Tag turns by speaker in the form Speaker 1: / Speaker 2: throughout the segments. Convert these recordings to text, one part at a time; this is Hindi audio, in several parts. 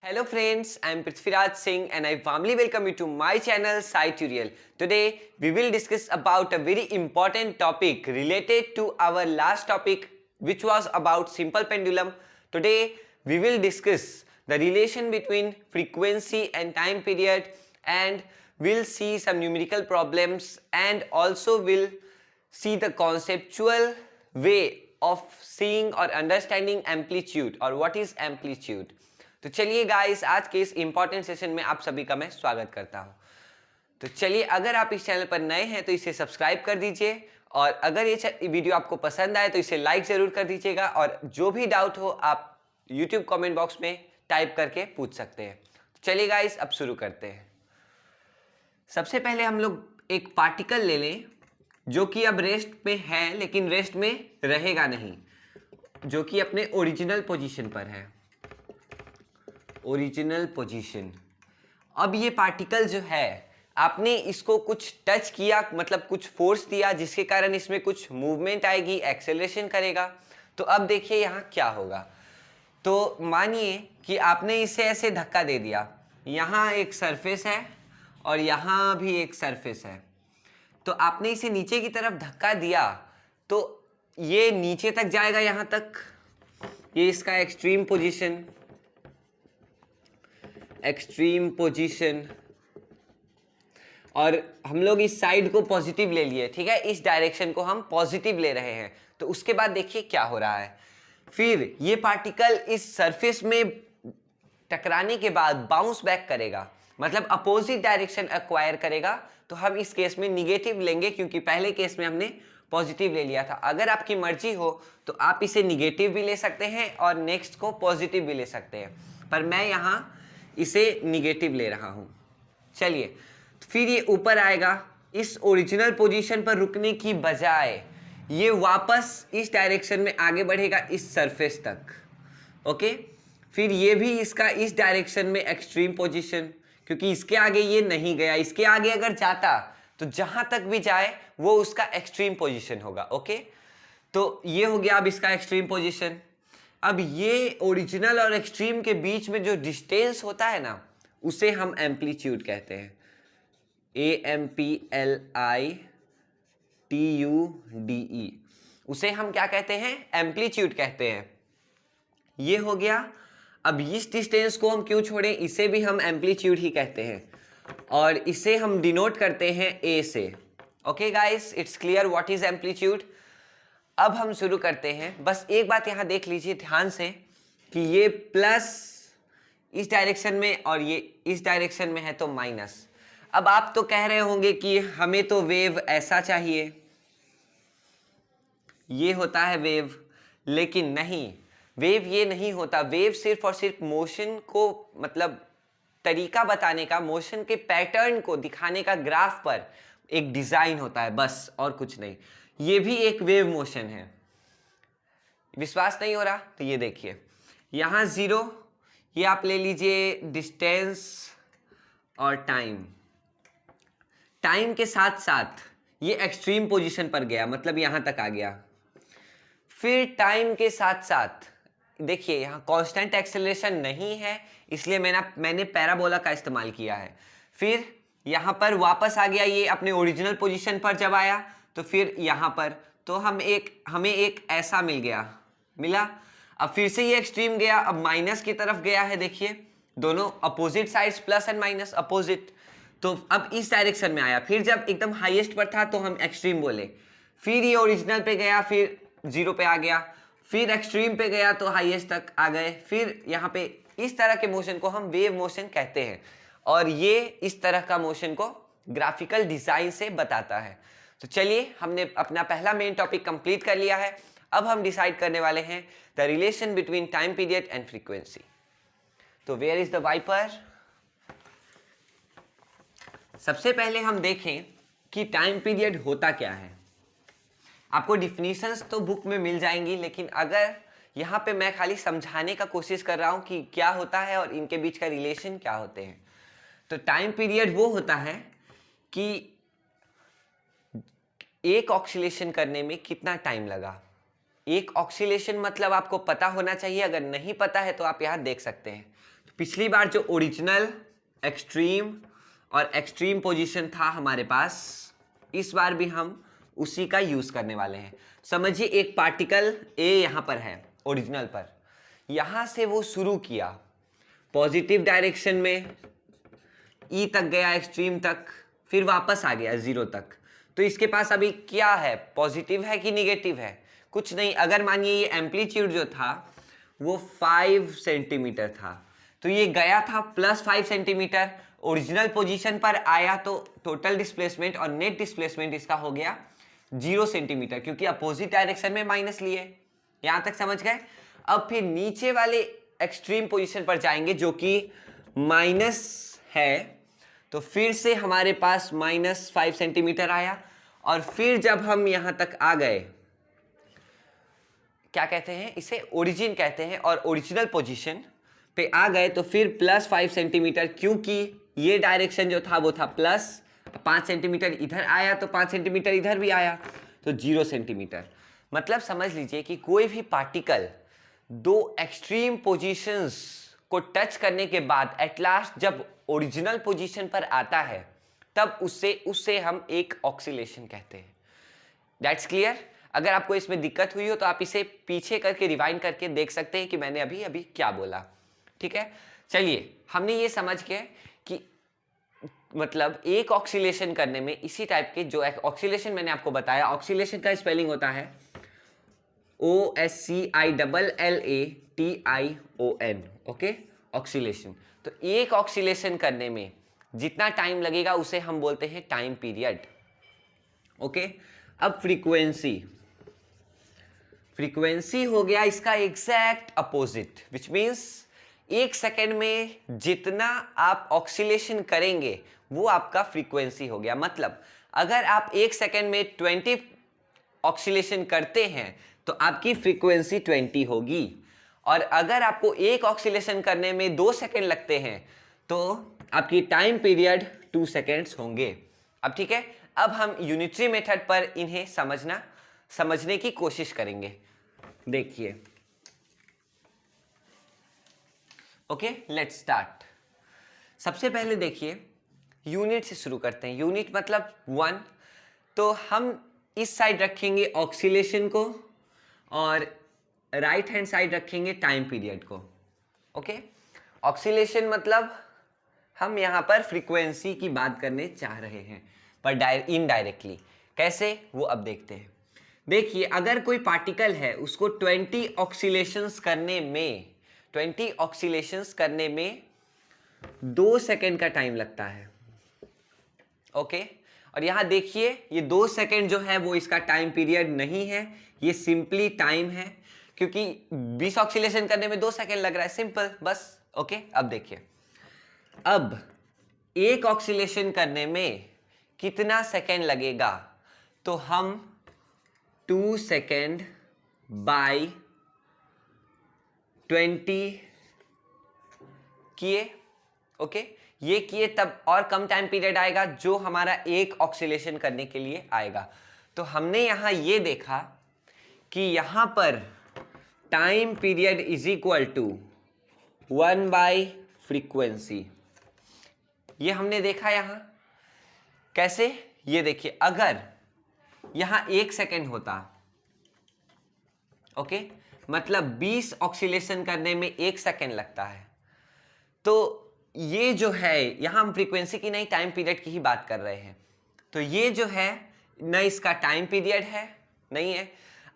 Speaker 1: Hello friends, I am Prithviraj Singh and I warmly welcome you to my channel Sai Tutorial. Today we will discuss about a very important topic related to our last topic which was about simple pendulum. Today we will discuss the relation between frequency and time period, and we'll see some numerical problems and also we'll see the conceptual way of seeing or understanding amplitude or what is amplitude. तो चलिए गाइस, आज के इस इंपॉर्टेंट सेशन में आप सभी का मैं स्वागत करता हूं। तो चलिए, अगर आप इस चैनल पर नए हैं तो इसे सब्सक्राइब कर दीजिए और अगर ये वीडियो आपको पसंद आए तो इसे लाइक ज़रूर कर दीजिएगा और जो भी डाउट हो आप यूट्यूब कमेंट बॉक्स में टाइप करके पूछ सकते हैं। तो चलिए गाइस, अब शुरू करते हैं। सबसे पहले हम लोग एक पार्टिकल ले लें जो कि अब रेस्ट में है लेकिन रेस्ट में रहेगा नहीं, जो कि अपने ओरिजिनल पोजीशन पर है। Original position. अब ये पार्टिकल जो है, आपने इसको कुछ टच किया, मतलब कुछ फोर्स दिया जिसके कारण इसमें कुछ मूवमेंट आएगी, एक्सेलरेशन करेगा। तो अब देखिए यहाँ क्या होगा। तो मानिए कि आपने इसे ऐसे धक्का दे दिया, यहाँ एक सरफेस है और यहाँ भी एक सरफेस है। तो आपने इसे नीचे की तरफ धक्का दिया तो ये नीचे तक जाएगा, यहाँ तक। ये इसका एक्सट्रीम पोजीशन और हम लोग इस साइड को पॉजिटिव ले लिए, ठीक है, इस डायरेक्शन को हम पॉजिटिव ले रहे हैं। तो उसके बाद देखिए क्या हो रहा है। फिर ये पार्टिकल इस सरफेस में टकराने के बाद बाउंस बैक करेगा, मतलब अपोजिट डायरेक्शन एक्वायर करेगा। तो हम इस केस में निगेटिव लेंगे क्योंकि पहले केस में हमने पॉजिटिव ले लिया था। अगर आपकी मर्जी हो तो आप इसे निगेटिव भी ले सकते हैं और नेक्स्ट को पॉजिटिव भी ले सकते हैं, पर मैं यहाँ इसे निगेटिव ले रहा हूँ। चलिए, फिर ये ऊपर आएगा, इस ओरिजिनल पोजीशन पर रुकने की बजाय ये वापस इस डायरेक्शन में आगे बढ़ेगा, इस सरफेस तक। ओके, फिर ये भी इसका इस डायरेक्शन में एक्सट्रीम पोजीशन, क्योंकि इसके आगे ये नहीं गया। इसके आगे अगर जाता तो जहां तक भी जाए वो उसका एक्सट्रीम पोजीशन होगा। ओके, तो ये हो गया अब इसका एक्सट्रीम पोजीशन। अब ये ओरिजिनल और एक्सट्रीम के बीच में जो डिस्टेंस होता है ना, उसे हम एम्पलीट्यूड कहते हैं। AMPLITUDE, उसे हम क्या कहते हैं? एम्पलीट्यूड कहते हैं। ये हो गया। अब इस डिस्टेंस को हम क्यों छोड़ें, इसे भी हम एम्पलीट्यूड ही कहते हैं और इसे हम डिनोट करते हैं A से। Okay guys, it's clear what is amplitude. अब हम शुरू करते हैं। बस एक बात यहाँ देख लीजिए ध्यान से कि ये प्लस इस डायरेक्शन में और ये इस डायरेक्शन में है तो माइनस। अब आप तो कह रहे होंगे कि हमें तो वेव ऐसा चाहिए, ये होता है वेव, लेकिन नहीं, वेव ये नहीं होता। वेव सिर्फ और सिर्फ मोशन को, मतलब तरीका बताने का, मोशन के पैटर्न को दिखाने का ग्राफ पर एक डिजाइन होता है, बस और कुछ नहीं। ये भी एक वेव मोशन है। विश्वास नहीं हो रहा तो ये देखिए, यहाँ 0, ये आप ले लीजिए डिस्टेंस और टाइम। टाइम के साथ साथ ये एक्सट्रीम पोजीशन पर गया, मतलब यहाँ तक आ गया। फिर टाइम के साथ साथ देखिए यहाँ कांस्टेंट एक्सेलरेशन नहीं है, इसलिए मैंने पैराबोला का इस्तेमाल किया है। फिर यहाँ पर वापस आ गया, ये अपने ओरिजिनल पोजीशन पर जब आया तो फिर यहाँ पर तो हमें एक ऐसा मिला। अब फिर से ये एक्सट्रीम गया, अब माइनस की तरफ गया है। देखिए दोनों opposite sides, plus and minus opposite, तो अब इस डायरेक्शन में आया। फिर जब एकदम हाईएस्ट पर था तो हम एक्सट्रीम बोले, फिर ये ओरिजिनल पे गया, फिर 0 पे आ गया, फिर एक्सट्रीम पे गया तो हाईएस्ट तक आ गए। फिर यहाँ पे इस तरह के मोशन को हम वेव मोशन कहते हैं और ये इस तरह का मोशन को ग्राफिकल डिजाइन से बताता है। तो चलिए, हमने अपना पहला मेन टॉपिक कंप्लीट कर लिया है। अब हम डिसाइड करने वाले हैं the relation between time period and frequency. तो वेयर इज द वाइपर। सबसे पहले हम देखें कि टाइम पीरियड होता क्या है। आपको डिफिनीशंस तो बुक में मिल जाएंगी, लेकिन अगर यहाँ पे मैं खाली समझाने का कोशिश कर रहा हूँ कि क्या होता है और इनके बीच का रिलेशन क्या होते हैं। तो टाइम पीरियड वो होता है कि एक ऑक्सीलेशन करने में कितना टाइम लगा। एक ऑक्सीलेशन मतलब आपको पता होना चाहिए, अगर नहीं पता है तो आप यहाँ देख सकते हैं। पिछली बार जो ओरिजिनल, एक्सट्रीम और एक्सट्रीम पोजीशन था हमारे पास, इस बार भी हम उसी का यूज करने वाले हैं। समझिए एक पार्टिकल ए यहां पर है ओरिजिनल पर, यहां से वो शुरू किया पॉजिटिव डायरेक्शन में, ई तक गया एक्सट्रीम तक, फिर वापस आ गया जीरो तक। तो इसके पास अभी क्या है, पॉजिटिव है कि निगेटिव है? कुछ नहीं। अगर मानिए ये एम्पलीट्यूड जो था वो 5 सेंटीमीटर था, तो ये गया था +5 सेंटीमीटर, ओरिजिनल पोजीशन पर आया, तो टोटल डिस्प्लेसमेंट और नेट डिस्प्लेसमेंट इसका हो गया 0 सेंटीमीटर, क्योंकि अपोजिट डायरेक्शन में माइनस लिए। यहां तक समझ गए? अब फिर नीचे वाले एक्सट्रीम पोजीशन पर जाएंगे जो कि माइनस है, तो फिर से हमारे पास -5 सेंटीमीटर आया, और फिर जब हम यहां तक आ गए, क्या कहते हैं इसे, ओरिजिन कहते हैं, और ओरिजिनल पोजीशन पे आ गए, तो फिर +5 सेंटीमीटर, क्योंकि ये डायरेक्शन जो था वो था प्लस, 5 सेंटीमीटर इधर आया तो 5 सेंटीमीटर इधर भी आया, तो 0 सेंटीमीटर। मतलब समझ लीजिए कि कोई भी पार्टिकल दो एक्सट्रीम पोजीशंस को टच करने के बाद एट लास्ट जब ओरिजिनल पोजीशन पर आता है, तब उससे हम एक ऑक्सीलेशन कहते हैं। That's clear? अगर आपको इसमें दिक्कत हुई हो तो आप इसे पीछे करके रिवाइंड करके देख सकते हैं कि मैंने अभी अभी क्या बोला। ठीक है, चलिए हमने ये समझ गए कि मतलब एक ऑक्सीलेशन करने में इसी टाइप के जो ऑक्सीलेशन मैंने आपको बताया, ऑक्सीलेशन का स्पेलिंग होता है OSCILLATION, ओके, ऑक्सीलेशन। तो एक ऑक्सीलेशन करने में जितना टाइम लगेगा उसे हम बोलते हैं टाइम पीरियड। ओके, अब फ्रीक्वेंसी हो गया इसका exact opposite, which means 1 second में जितना आप ऑक्सीलेशन करेंगे वो आपका फ्रीक्वेंसी हो गया। मतलब अगर आप 1 सेकेंड में 20 ऑक्सीलेशन करते हैं तो आपकी फ्रीक्वेंसी 20 होगी, और अगर आपको एक ऑक्सीलेशन करने में 2 सेकेंड लगते हैं तो आपकी टाइम पीरियड 2 सेकेंड्स होंगे। अब ठीक है, अब हम यूनिटरी मेथड पर इन्हें समझने की कोशिश करेंगे। देखिए, ओके, लेट्स स्टार्ट। सबसे पहले देखिए, यूनिट से शुरू करते हैं। यूनिट मतलब 1, तो हम इस साइड रखेंगे ऑक्सीलेशन को और राइट हैंड साइड रखेंगे टाइम पीरियड को। ओके, ऑक्सीलेशन मतलब हम यहां पर फ्रीक्वेंसी की बात करने चाह रहे हैं, पर इनडायरेक्टली कैसे वो अब देखते हैं। देखिए, अगर कोई पार्टिकल है उसको 20 ऑक्सीलेशंस करने में 2 सेकेंड का टाइम लगता है। ओके, और यहां देखिए ये 2 सेकेंड जो है वो इसका टाइम पीरियड नहीं है, ये सिंपली टाइम है, क्योंकि 20 ऑक्सीलेशन करने में 2 सेकेंड लग रहा है, सिंपल बस। ओके, अब देखिए, अब एक ऑक्सीलेशन करने में कितना सेकेंड लगेगा, तो हम 2 सेकेंड बाई 20 किए। ओके, ये किए तब और कम टाइम पीरियड आएगा जो हमारा एक ऑक्सीलेशन करने के लिए आएगा। तो हमने यहां ये देखा कि यहां पर time period is equal to 1 by frequency. ये हमने देखा यहां कैसे, ये देखिए, अगर यहां 1 सेकेंड होता, ओके, मतलब 20 ऑक्सीलेशन करने में 1 सेकेंड लगता है, तो ये जो है, यहां हम फ्रीक्वेंसी की नहीं टाइम पीरियड की ही बात कर रहे हैं, तो ये जो है न इसका टाइम पीरियड है, नहीं है।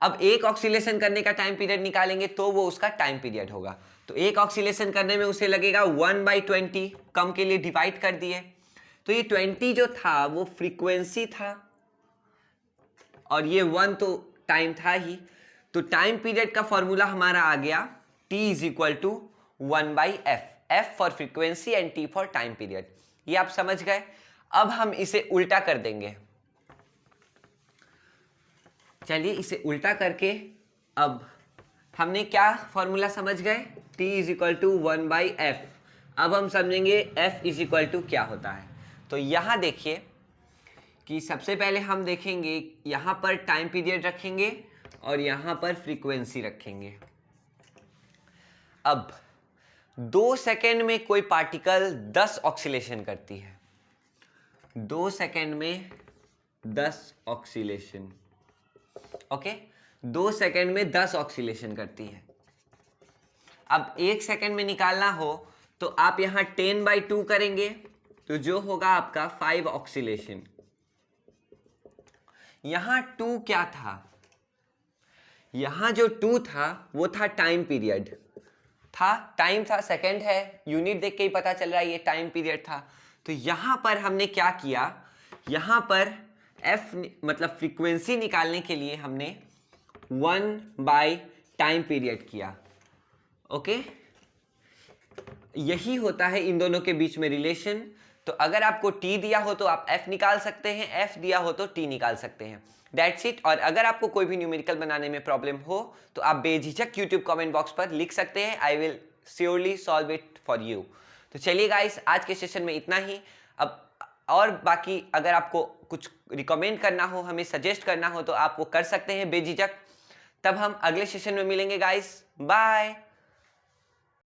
Speaker 1: अब एक ऑक्सीलेशन करने का टाइम पीरियड निकालेंगे तो वो उसका टाइम पीरियड होगा। तो एक ऑक्सीलेशन करने में उसे लगेगा 1/20, कम के लिए डिवाइड कर दिए, तो ये 20 जो था वो फ्रीक्वेंसी था और ये 1 तो टाइम था ही। तो टाइम पीरियड का फॉर्मूला हमारा आ गया T is equal to 1/f, F for frequency and T for time period. ये आप समझ गए। अब हम इसे उल्टा कर देंगे। चलिए इसे उल्टा करके अब हमने क्या फॉर्मूला समझ गए, T is equal to 1/f। अब हम समझेंगे F इज इक्वल टू क्या होता है। तो यहां देखिए कि सबसे पहले हम देखेंगे, यहां पर टाइम पीरियड रखेंगे और यहां पर फ्रीक्वेंसी रखेंगे। अब 2 सेकेंड में कोई पार्टिकल 10 ऑक्सीलेशन करती है, 2 सेकेंड में 10 ऑक्सीलेशन, ओके, 2 सेकेंड में 10 ऑक्सीलेशन करती है। अब 1 सेकेंड में निकालना हो तो आप यहां 10/2 करेंगे तो जो होगा आपका 5 ऑक्सीलेशन। यहां 2 क्या था, यहां जो 2 था वो था टाइम पीरियड था, टाइम था, सेकंड है, यूनिट देख के ही पता चल रहा है ये टाइम पीरियड था। तो यहां पर हमने क्या किया, यहां पर एफ मतलब फ्रीक्वेंसी निकालने के लिए हमने 1/टाइम पीरियड किया, ओके। यही होता है इन दोनों के बीच में रिलेशन। तो अगर आपको टी दिया हो तो आप एफ निकाल सकते हैं, एफ दिया हो तो टी निकाल सकते हैं, दैट्स इट। और अगर आपको कोई भी न्यूमेरिकल बनाने में प्रॉब्लम हो तो आप बेझिझक यूट्यूब कमेंट बॉक्स पर लिख सकते हैं, I will surely solve it for you. तो चलिए गाइस, आज के सेशन में इतना ही। अब और बाकी अगर आपको कुछ रिकमेंड करना हो, हमें सजेस्ट करना हो तो आप वो कर सकते हैं बेझिझक। तब हम अगले सेशन में मिलेंगे गाइस, बाय।